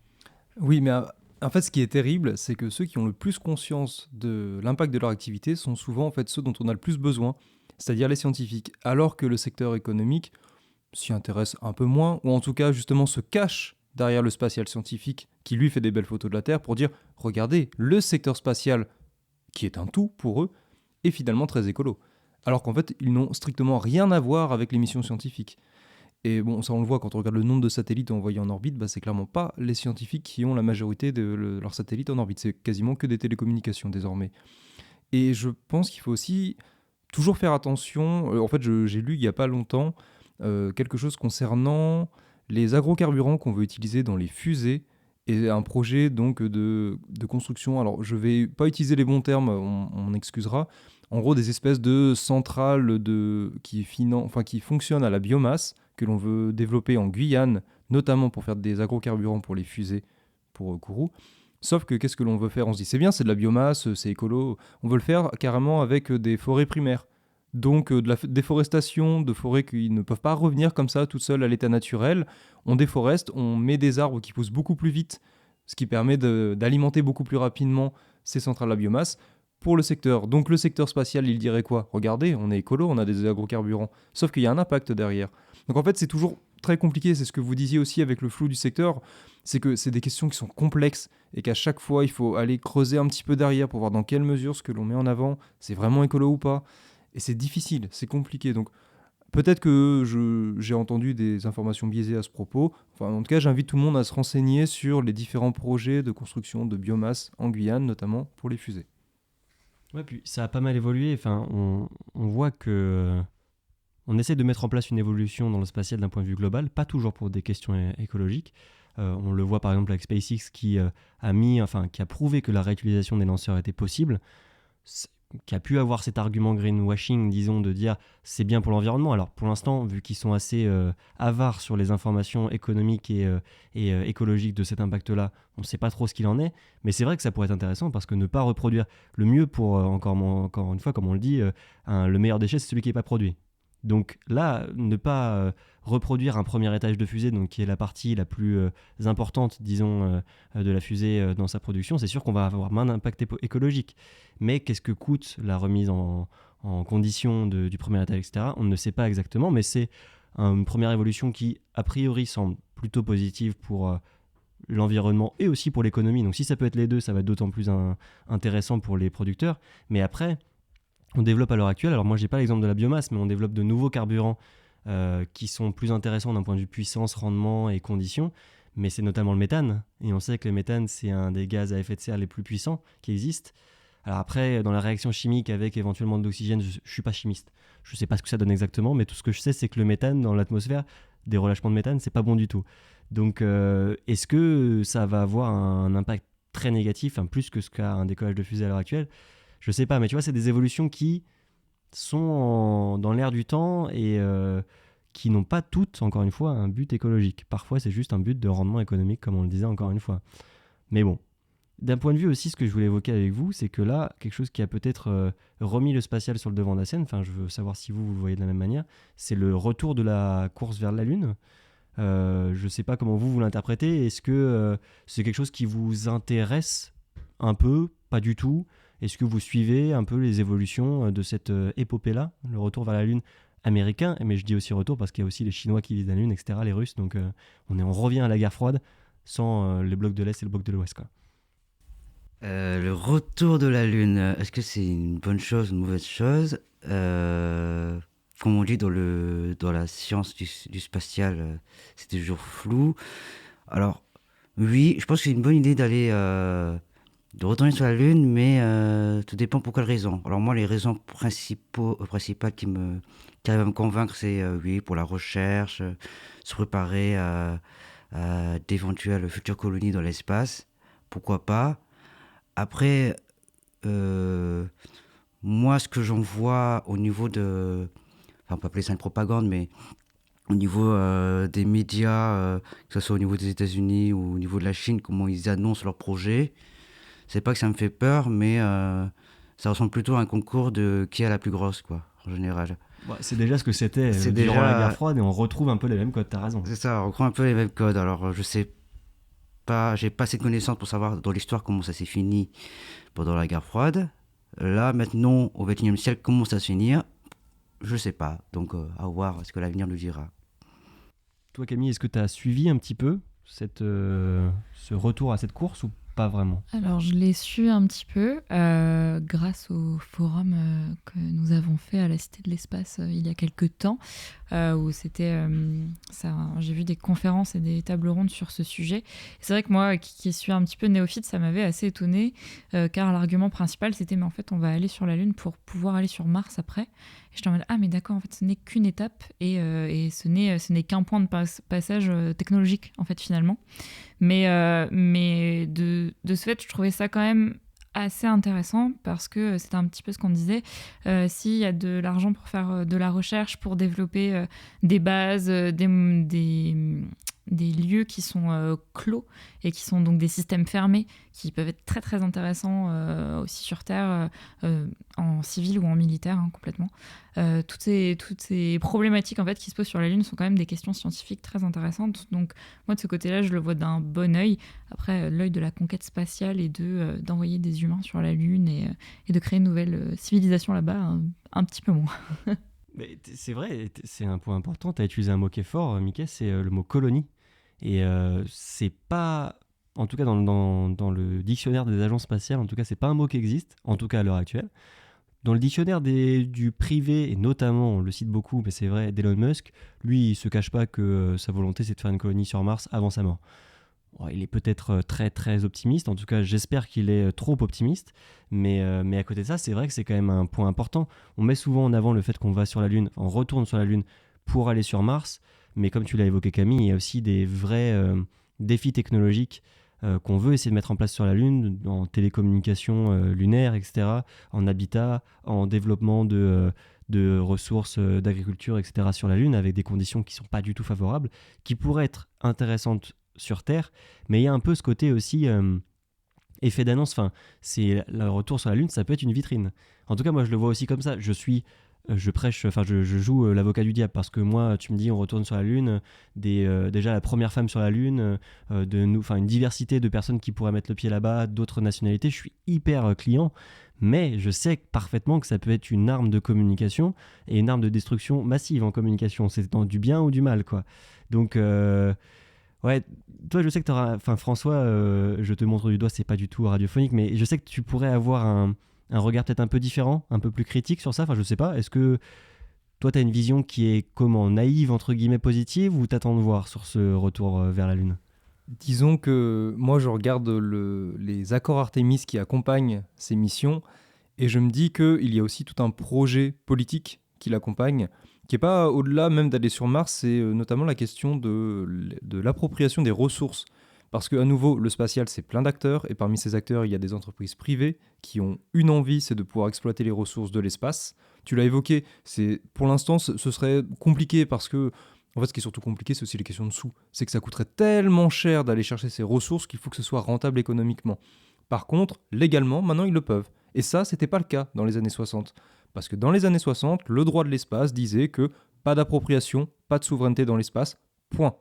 Oui, mais en fait, ce qui est terrible, c'est que ceux qui ont le plus conscience de l'impact de leur activité sont souvent en fait ceux dont on a le plus besoin, c'est-à-dire les scientifiques, alors que le secteur économique s'y intéresse un peu moins, ou en tout cas justement se cache derrière le spatial scientifique qui lui fait des belles photos de la Terre pour dire « Regardez, le secteur spatial, qui est un tout pour eux, est finalement très écolo ». Alors qu'en fait, ils n'ont strictement rien à voir avec les missions scientifiques. Et bon, ça on le voit quand on regarde le nombre de satellites envoyés en orbite, c'est clairement pas les scientifiques qui ont la majorité de leurs satellites en orbite. C'est quasiment que des télécommunications désormais. Et je pense qu'il faut aussi toujours faire attention. En fait, j'ai lu il y a pas longtemps quelque chose concernant les agrocarburants qu'on veut utiliser dans les fusées et un projet donc de construction. Alors, je vais pas utiliser les bons termes, on excusera. En gros, des espèces de centrales qui fonctionnent à la biomasse que l'on veut développer en Guyane, notamment pour faire des agrocarburants pour les fusées pour Kourou. Sauf que qu'est-ce que l'on veut faire ? On se dit c'est bien, c'est de la biomasse, c'est écolo. On veut le faire carrément avec des forêts primaires. Donc de la déforestation, de forêts qui ne peuvent pas revenir comme ça toutes seules à l'état naturel. On déforeste, on met des arbres qui poussent beaucoup plus vite, ce qui permet d'alimenter beaucoup plus rapidement ces centrales à biomasse pour le secteur. Donc le secteur spatial, il dirait quoi ? Regardez, on est écolo, on a des agrocarburants. Sauf qu'il y a un impact derrière. Donc en fait, c'est toujours très compliqué. C'est ce que vous disiez aussi avec le flou du secteur. C'est que c'est des questions qui sont complexes et qu'à chaque fois, il faut aller creuser un petit peu derrière pour voir dans quelle mesure ce que l'on met en avant, c'est vraiment écolo ou pas. Et c'est difficile, c'est compliqué. Donc peut-être que j'ai entendu des informations biaisées à ce propos. Enfin, en tout cas, j'invite tout le monde à se renseigner sur les différents projets de construction de biomasse en Guyane, notamment pour les fusées. Ouais, puis ça a pas mal évolué. Enfin, on voit que on essaie de mettre en place une évolution dans le spatial d'un point de vue global, pas toujours pour des questions écologiques. On le voit par exemple avec SpaceX qui a prouvé que la réutilisation des lanceurs était possible, qui a pu avoir cet argument greenwashing, disons, de dire c'est bien pour l'environnement. Alors pour l'instant, vu qu'ils sont assez avares sur les informations économiques et écologiques de cet impact-là, on ne sait pas trop ce qu'il en est, mais c'est vrai que ça pourrait être intéressant parce que ne pas reproduire le mieux pour, encore une fois, comme on le dit, le meilleur déchet, c'est celui qui n'est pas produit. Donc là, ne pas reproduire un premier étage de fusée, donc qui est la partie la plus importante, disons, de la fusée dans sa production, c'est sûr qu'on va avoir moins d'impact écologique. Mais qu'est-ce que coûte la remise en condition du premier étage, etc. On ne sait pas exactement, mais c'est une première évolution qui, a priori, semble plutôt positive pour l'environnement et aussi pour l'économie. Donc si ça peut être les deux, ça va être d'autant plus intéressant pour les producteurs. Mais après, on développe à l'heure actuelle, alors moi j'ai pas l'exemple de la biomasse, mais on développe de nouveaux carburants qui sont plus intéressants d'un point de vue puissance, rendement et conditions, mais c'est notamment le méthane, et on sait que le méthane c'est un des gaz à effet de serre les plus puissants qui existent. Alors après, dans la réaction chimique avec éventuellement de l'oxygène, je suis pas chimiste, je sais pas ce que ça donne exactement, mais tout ce que je sais c'est que le méthane dans l'atmosphère, des relâchements de méthane, c'est pas bon du tout. Donc est-ce que ça va avoir un impact très négatif, plus que ce qu'a un décollage de fusée à l'heure actuelle ? Je sais pas, mais tu vois, c'est des évolutions qui sont dans l'air du temps et qui n'ont pas toutes, encore une fois, un but écologique. Parfois, c'est juste un but de rendement économique, comme on le disait encore une fois. Mais bon, d'un point de vue aussi, ce que je voulais évoquer avec vous, c'est que là, quelque chose qui a peut-être remis le spatial sur le devant de la scène, je veux savoir si vous le voyez de la même manière, c'est le retour de la course vers la Lune. Je sais pas comment vous l'interprétez. Est-ce que c'est quelque chose qui vous intéresse un peu, pas du tout ? Est-ce que vous suivez un peu les évolutions de cette épopée-là, le retour vers la Lune américain ? Mais je dis aussi retour parce qu'il y a aussi les Chinois qui visent la Lune, etc., les Russes. Donc on revient à la guerre froide sans les blocs de l'Est et le bloc de l'Ouest, quoi. Le retour de la Lune, est-ce que c'est une bonne chose ou une mauvaise chose ? Comme on dit dans la science du spatial, c'est toujours flou. Alors, oui, je pense que c'est une bonne idée de retourner sur la Lune, mais tout dépend pour quelles raisons. Alors moi, les raisons principales qui arrivent à me convaincre, c'est oui, pour la recherche, se préparer à d'éventuelles futures colonies dans l'espace, pourquoi pas. Après, Moi, ce que j'en vois au niveau de... Enfin, on peut appeler ça une propagande, mais au niveau des médias, que ce soit au niveau des États-Unis ou au niveau de la Chine, comment ils annoncent leurs projets, c'est pas que ça me fait peur, mais ça ressemble plutôt à un concours de qui a la plus grosse, quoi, en général. Ouais, c'est déjà ce que c'était C'est durant la déjà... guerre froide et on retrouve un peu les mêmes codes, t'as raison. C'est ça, on reprend un peu les mêmes codes. Alors, je sais pas, j'ai pas assez de connaissances pour savoir dans l'histoire comment ça s'est fini pendant la guerre froide. Là, maintenant, au XXIe siècle, comment ça se finir, je sais pas. Donc, à voir ce que l'avenir nous dira. Toi Camille, est-ce que tu as suivi un petit peu ce retour à cette course ou pas vraiment? Alors, je l'ai su un petit peu grâce au forum que nous avons fait à la Cité de l'Espace il y a quelques temps, où j'ai vu des conférences et des tables rondes sur ce sujet. Et c'est vrai que moi, qui suis un petit peu néophyte, ça m'avait assez étonnée, car l'argument principal, c'était, mais en fait, on va aller sur la Lune pour pouvoir aller sur Mars après. Et j'étais en mode, ah mais d'accord, en fait, ce n'est qu'une étape et ce n'est qu'un point de passage technologique, en fait, finalement. Mais de ce fait, je trouvais ça quand même assez intéressant parce que c'était un petit peu ce qu'on disait. S'il y a de l'argent pour faire de la recherche, pour développer des bases, des lieux qui sont clos et qui sont donc des systèmes fermés qui peuvent être très très intéressants aussi sur Terre, en civil ou en militaire, hein, complètement. Toutes ces problématiques en fait, qui se posent sur la Lune sont quand même des questions scientifiques très intéressantes. Donc moi de ce côté-là, je le vois d'un bon œil. Après, l'œil de la conquête spatiale et d'envoyer des humains sur la Lune et de créer une nouvelle civilisation là-bas, un petit peu moins. Mais c'est vrai, c'est un point important. Tu as utilisé un mot qui est fort, Mickey, c'est le mot colonie. Et c'est pas, en tout cas dans le dictionnaire des agences spatiales, en tout cas, c'est pas un mot qui existe, en tout cas à l'heure actuelle. Dans le dictionnaire du privé, et notamment, on le cite beaucoup, mais c'est vrai, d'Elon Musk, lui, il se cache pas que sa volonté, c'est de faire une colonie sur Mars avant sa mort. Bon, il est peut-être très très optimiste, en tout cas j'espère qu'il est trop optimiste, mais à côté de ça, c'est vrai que c'est quand même un point important. On met souvent en avant le fait qu'on va sur la Lune, on retourne sur la Lune pour aller sur Mars, mais comme tu l'as évoqué Camille, il y a aussi des vrais défis technologiques qu'on veut essayer de mettre en place sur la Lune, en télécommunications lunaires, etc., en habitat, en développement de ressources d'agriculture, etc., sur la Lune, avec des conditions qui ne sont pas du tout favorables, qui pourraient être intéressantes sur Terre, mais il y a un peu ce côté aussi effet d'annonce. Enfin, c'est le retour sur la Lune, ça peut être une vitrine. En tout cas, moi, je le vois aussi comme ça. Je prêche, enfin, je joue l'avocat du diable parce que moi, tu me dis, on retourne sur la Lune, déjà la première femme sur la Lune, une diversité de personnes qui pourraient mettre le pied là-bas, d'autres nationalités. Je suis hyper client, mais je sais parfaitement que ça peut être une arme de communication et une arme de destruction massive en communication. C'est dans du bien ou du mal, quoi. Donc ouais, toi je sais que tu auras... Enfin François, je te montre du doigt, c'est pas du tout radiophonique, mais je sais que tu pourrais avoir un regard peut-être un peu différent, un peu plus critique sur ça. Enfin je sais pas, est-ce que toi tu as une vision qui est comment, naïve entre guillemets positive ou t'attends de voir sur ce retour vers la Lune? Disons que moi je regarde les accords Artemis qui accompagnent ces missions et je me dis qu'il y a aussi tout un projet politique qui l'accompagne, qui n'est pas au-delà même d'aller sur Mars, c'est notamment la question de l'appropriation des ressources. Parce qu'à nouveau, le spatial, c'est plein d'acteurs, et parmi ces acteurs, il y a des entreprises privées qui ont une envie, c'est de pouvoir exploiter les ressources de l'espace. Tu l'as évoqué, pour l'instant, ce serait compliqué parce que, en fait, ce qui est surtout compliqué, c'est aussi les questions de sous. C'est que ça coûterait tellement cher d'aller chercher ces ressources qu'il faut que ce soit rentable économiquement. Par contre, légalement, maintenant, ils le peuvent. Et ça, c'était pas le cas dans les années 60. Parce que dans les années 60, le droit de l'espace disait que pas d'appropriation, pas de souveraineté dans l'espace, point.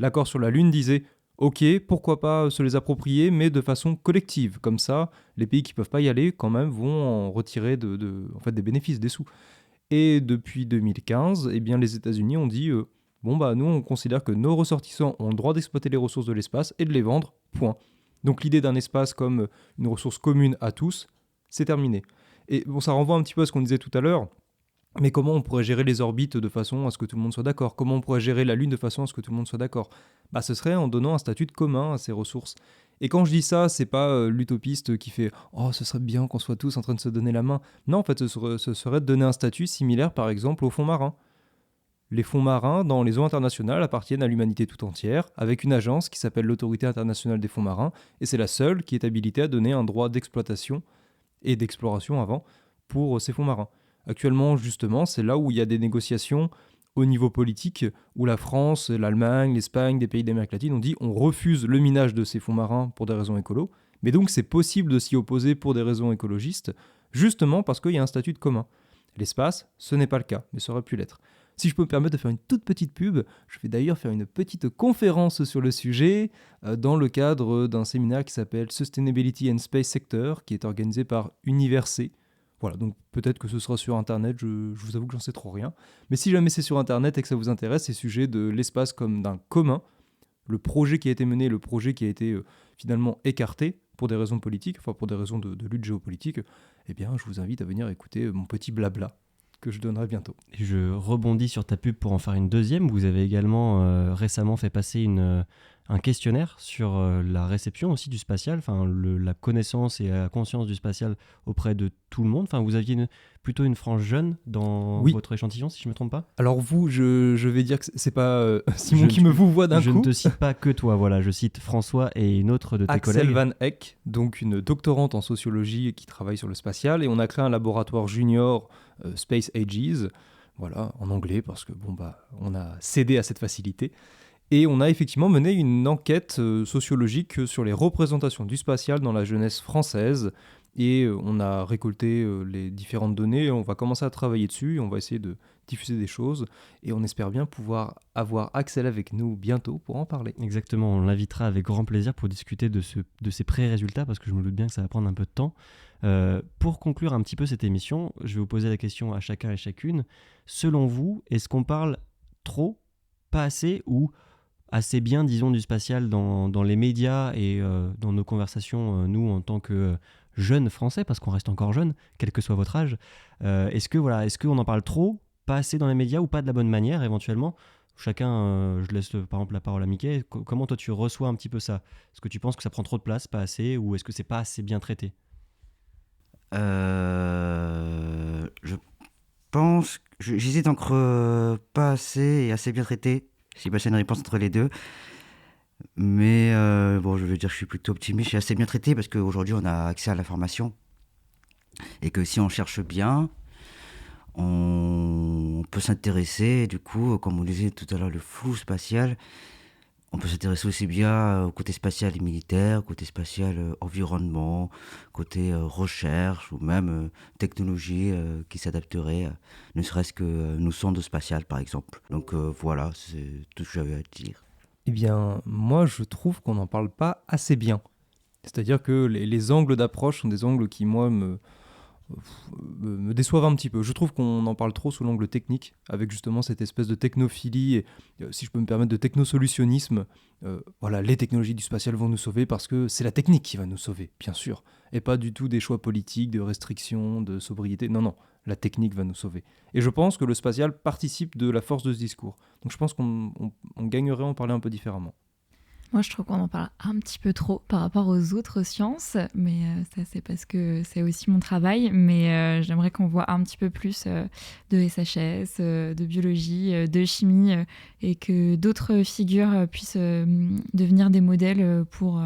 L'accord sur la Lune disait ok, pourquoi pas se les approprier, mais de façon collective. Comme ça, les pays qui ne peuvent pas y aller, quand même, vont en retirer en fait, des bénéfices, des sous. Et depuis 2015, eh bien, les États-Unis ont dit nous, on considère que nos ressortissants ont le droit d'exploiter les ressources de l'espace et de les vendre, point. Donc l'idée d'un espace comme une ressource commune à tous, c'est terminé. Et bon, ça renvoie un petit peu à ce qu'on disait tout à l'heure. Mais comment on pourrait gérer les orbites de façon à ce que tout le monde soit d'accord? Comment on pourrait gérer la Lune de façon à ce que tout le monde soit d'accord? Ce serait en donnant un statut de commun à ces ressources. Et quand je dis ça, c'est pas l'utopiste qui fait « Oh, ce serait bien qu'on soit tous en train de se donner la main ». Non, en fait, ce serait de donner un statut similaire, par exemple, aux fonds marins. Les fonds marins, dans les eaux internationales, appartiennent à l'humanité tout entière, avec une agence qui s'appelle l'Autorité internationale des fonds marins, et c'est la seule qui est habilitée à donner un droit d'exploitation et d'exploration avant pour ces fonds marins. Actuellement, justement, c'est là où il y a des négociations au niveau politique, où la France, l'Allemagne, l'Espagne, des pays d'Amérique latine ont dit on refuse le minage de ces fonds marins pour des raisons écolo, mais donc c'est possible de s'y opposer pour des raisons écologistes, justement parce qu'il y a un statut de commun. L'espace, ce n'est pas le cas, mais ça aurait pu l'être. Si je peux me permettre de faire une toute petite pub, je vais d'ailleurs faire une petite conférence sur le sujet dans le cadre d'un séminaire qui s'appelle Sustainability and Space Sector, qui est organisé par Universé. Voilà, donc peut-être que ce sera sur Internet, je vous avoue que j'en sais trop rien. Mais si jamais c'est sur Internet et que ça vous intéresse, ces sujets de l'espace comme d'un commun, le projet qui a été mené, le projet qui a été finalement écarté pour des raisons politiques, enfin pour des raisons de lutte géopolitique, eh bien je vous invite à venir écouter mon petit blabla que je donnerai bientôt. Et je rebondis sur ta pub pour en faire une deuxième. Vous avez également récemment fait passer un questionnaire sur la réception aussi du spatial, enfin la connaissance et la conscience du spatial auprès de tout le monde. Enfin, vous aviez plutôt une frange jeune dans votre échantillon, si je ne me trompe pas. Alors vous, je vais dire que c'est pas Simon qui me vous voit d'un coup. Je ne te cite pas que toi, voilà, je cite François et une autre de tes collègues. Axel Van Eck, donc une doctorante en sociologie qui travaille sur le spatial, et on a créé un laboratoire junior Space Ages, voilà, en anglais, parce que on a cédé à cette facilité. Et on a effectivement mené une enquête sociologique sur les représentations du spatial dans la jeunesse française. Et on a récolté les différentes données. On va commencer à travailler dessus. Et on va essayer de diffuser des choses. Et on espère bien pouvoir avoir Axel avec nous bientôt pour en parler. Exactement, on l'invitera avec grand plaisir pour discuter de ces pré-résultats, parce que je me doute bien que ça va prendre un peu de temps. Pour conclure un petit peu cette émission, je vais vous poser la question à chacun et chacune. Selon vous, est-ce qu'on parle trop, pas assez ou assez bien, disons, du spatial dans les médias et dans nos conversations, nous, en tant que jeunes Français, parce qu'on reste encore jeunes, quel que soit votre âge. Est-ce qu'on en parle trop, pas assez dans les médias ou pas de la bonne manière, éventuellement ? Chacun, je laisse par exemple la parole à Mickey. Comment toi tu reçois un petit peu ça ? Est-ce que tu penses que ça prend trop de place, pas assez, ou est-ce que c'est pas assez bien traité ? Je pense... J'hésite entre pas assez et assez bien traité. Je sais pas si y a une réponse entre les deux. Mais je veux dire que je suis plutôt optimiste. Je suis assez bien traité parce qu'aujourd'hui, on a accès à l'information. Et que si on cherche bien, on peut s'intéresser. Et du coup, comme on disait tout à l'heure, le flou spatial, on peut s'intéresser aussi bien au côté spatial et militaire, au côté spatial environnement, côté recherche ou même technologie qui s'adapterait, ne serait-ce que nos sondes spatiales, par exemple. Donc voilà, c'est tout ce que j'avais à dire. Eh bien, moi, je trouve qu'on n'en parle pas assez bien. C'est-à-dire que les angles d'approche sont des angles qui, moi, me déçoivent un petit peu. Je trouve qu'on en parle trop sous l'angle technique, avec justement cette espèce de technophilie et, si je peux me permettre, de technosolutionnisme. Voilà, les technologies du spatial vont nous sauver parce que c'est la technique qui va nous sauver, bien sûr, et pas du tout des choix politiques, de restrictions, de sobriété. Non, la technique va nous sauver. Et je pense que le spatial participe de la force de ce discours. Donc je pense qu'on gagnerait à en parler un peu différemment. Moi, je trouve qu'on en parle un petit peu trop par rapport aux autres sciences, mais ça, c'est parce que c'est aussi mon travail. Mais j'aimerais qu'on voit un petit peu plus de SHS, de biologie, de chimie, et que d'autres figures puissent devenir des modèles pour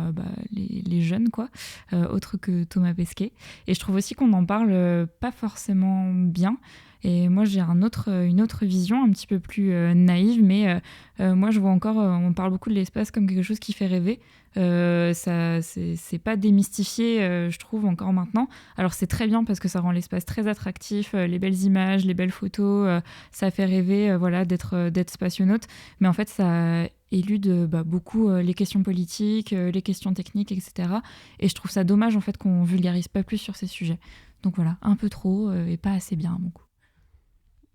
les jeunes, quoi, autres que Thomas Pesquet. Et je trouve aussi qu'on n'en parle pas forcément bien. Et moi, j'ai une autre vision, un petit peu plus naïve, mais moi, je vois encore, on parle beaucoup de l'espace comme quelque chose qui fait rêver. C'est pas démystifié, je trouve, encore maintenant. Alors, c'est très bien parce que ça rend l'espace très attractif, les belles images, les belles photos, ça fait rêver voilà, d'être spationaute. Mais en fait, ça élude beaucoup les questions politiques, les questions techniques, etc. Et je trouve ça dommage, en fait, qu'on vulgarise pas plus sur ces sujets. Donc voilà, un peu trop et pas assez bien à mon goût.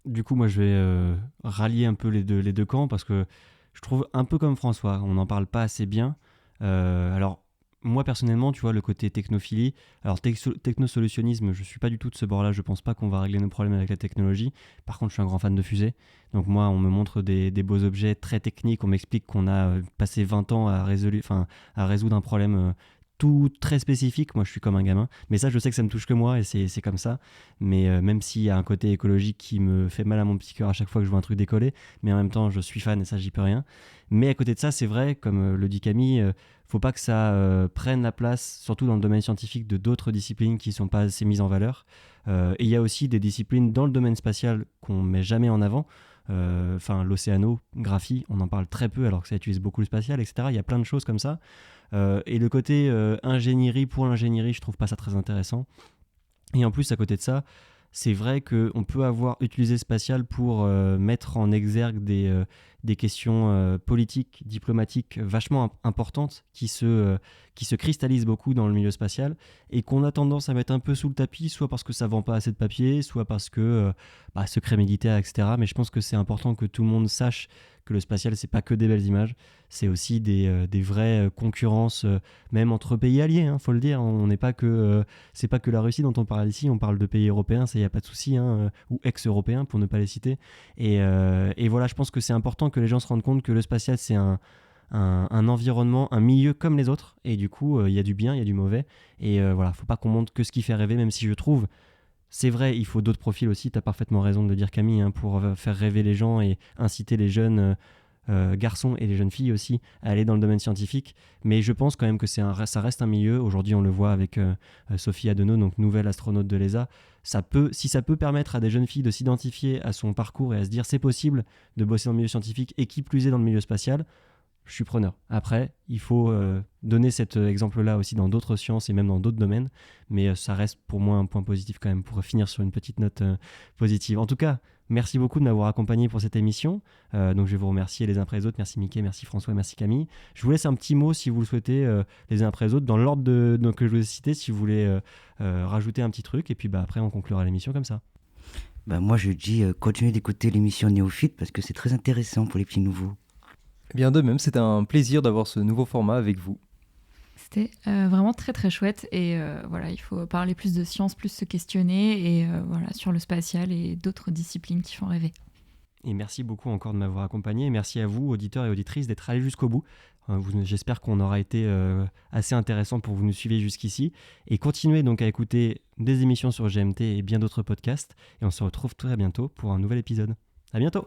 Du coup, moi, je vais rallier un peu les deux camps parce que je trouve un peu comme François, on n'en parle pas assez bien. Alors, moi, personnellement, tu vois, le côté technophilie, alors technosolutionnisme, je ne suis pas du tout de ce bord-là, je ne pense pas qu'on va régler nos problèmes avec la technologie. Par contre, je suis un grand fan de fusées. Donc moi, on me montre des beaux objets très techniques, on m'explique qu'on a passé 20 ans à résoudre un problème tout très spécifique. Moi, je suis comme un gamin. Mais ça, je sais que ça me touche que moi et c'est comme ça. Mais même s'il y a un côté écologique qui me fait mal à mon petit cœur à chaque fois que je vois un truc décoller, mais en même temps, je suis fan et ça, j'y peux rien. Mais à côté de ça, c'est vrai, comme le dit Camille, faut pas que ça prenne la place, surtout dans le domaine scientifique, de d'autres disciplines qui sont pas assez mises en valeur. Et il y a aussi des disciplines dans le domaine spatial qu'on ne met jamais en avant. L'océanographie, on en parle très peu alors que ça utilise beaucoup le spatial, etc. Il y a plein de choses comme ça. Et le côté ingénierie pour l'ingénierie, je trouve pas ça très intéressant. Et en plus, à côté de ça, c'est vrai qu'on peut avoir utilisé spatial pour mettre en exergue des questions politiques, diplomatiques vachement importantes qui se cristallisent beaucoup dans le milieu spatial et qu'on a tendance à mettre un peu sous le tapis, soit parce que ça vend pas assez de papier, soit parce que secret militaire, etc. Mais je pense que c'est important que tout le monde sache que le spatial, c'est pas que des belles images, c'est aussi des vraies concurrences, même entre pays alliés, faut le dire. On n'est pas que, c'est pas que la Russie dont on parle ici, on parle de pays européens, ça y a pas de souci, ou ex-européens pour ne pas les citer. Et voilà, je pense que c'est important que les gens se rendent compte que le spatial, c'est un environnement, un milieu comme les autres, et du coup, il y a du bien, il y a du mauvais, et voilà, faut pas qu'on montre que ce qui fait rêver, même si je trouve. C'est vrai, il faut d'autres profils aussi, tu as parfaitement raison de le dire Camille, pour faire rêver les gens et inciter les jeunes garçons et les jeunes filles aussi à aller dans le domaine scientifique. Mais je pense quand même que ça reste un milieu, aujourd'hui on le voit avec Sophie Adenau, donc nouvelle astronaute de l'ESA, si ça peut permettre à des jeunes filles de s'identifier à son parcours et à se dire c'est possible de bosser dans le milieu scientifique et qui plus est dans le milieu spatial, je suis preneur. Après, il faut donner cet exemple-là aussi dans d'autres sciences et même dans d'autres domaines, mais ça reste pour moi un point positif quand même pour finir sur une petite note positive. En tout cas, merci beaucoup de m'avoir accompagné pour cette émission. Donc je vais vous remercier les uns après les autres. Merci Mickey, merci François, merci Camille. Je vous laisse un petit mot si vous le souhaitez les uns après les autres dans l'ordre que je vous ai cité, si vous voulez rajouter un petit truc et puis après on conclura l'émission comme ça. Moi je dis continuez d'écouter l'émission Néophyte parce que c'est très intéressant pour les petits nouveaux. Eh bien de même, c'était un plaisir d'avoir ce nouveau format avec vous. C'était vraiment très très chouette et voilà, il faut parler plus de science, plus se questionner et voilà, sur le spatial et d'autres disciplines qui font rêver. Et merci beaucoup encore de m'avoir accompagné et merci à vous, auditeurs et auditrices, d'être allés jusqu'au bout. J'espère qu'on aura été assez intéressant pour vous nous suivre jusqu'ici et continuez donc à écouter des émissions sur GMT et bien d'autres podcasts et on se retrouve très bientôt pour un nouvel épisode. À bientôt.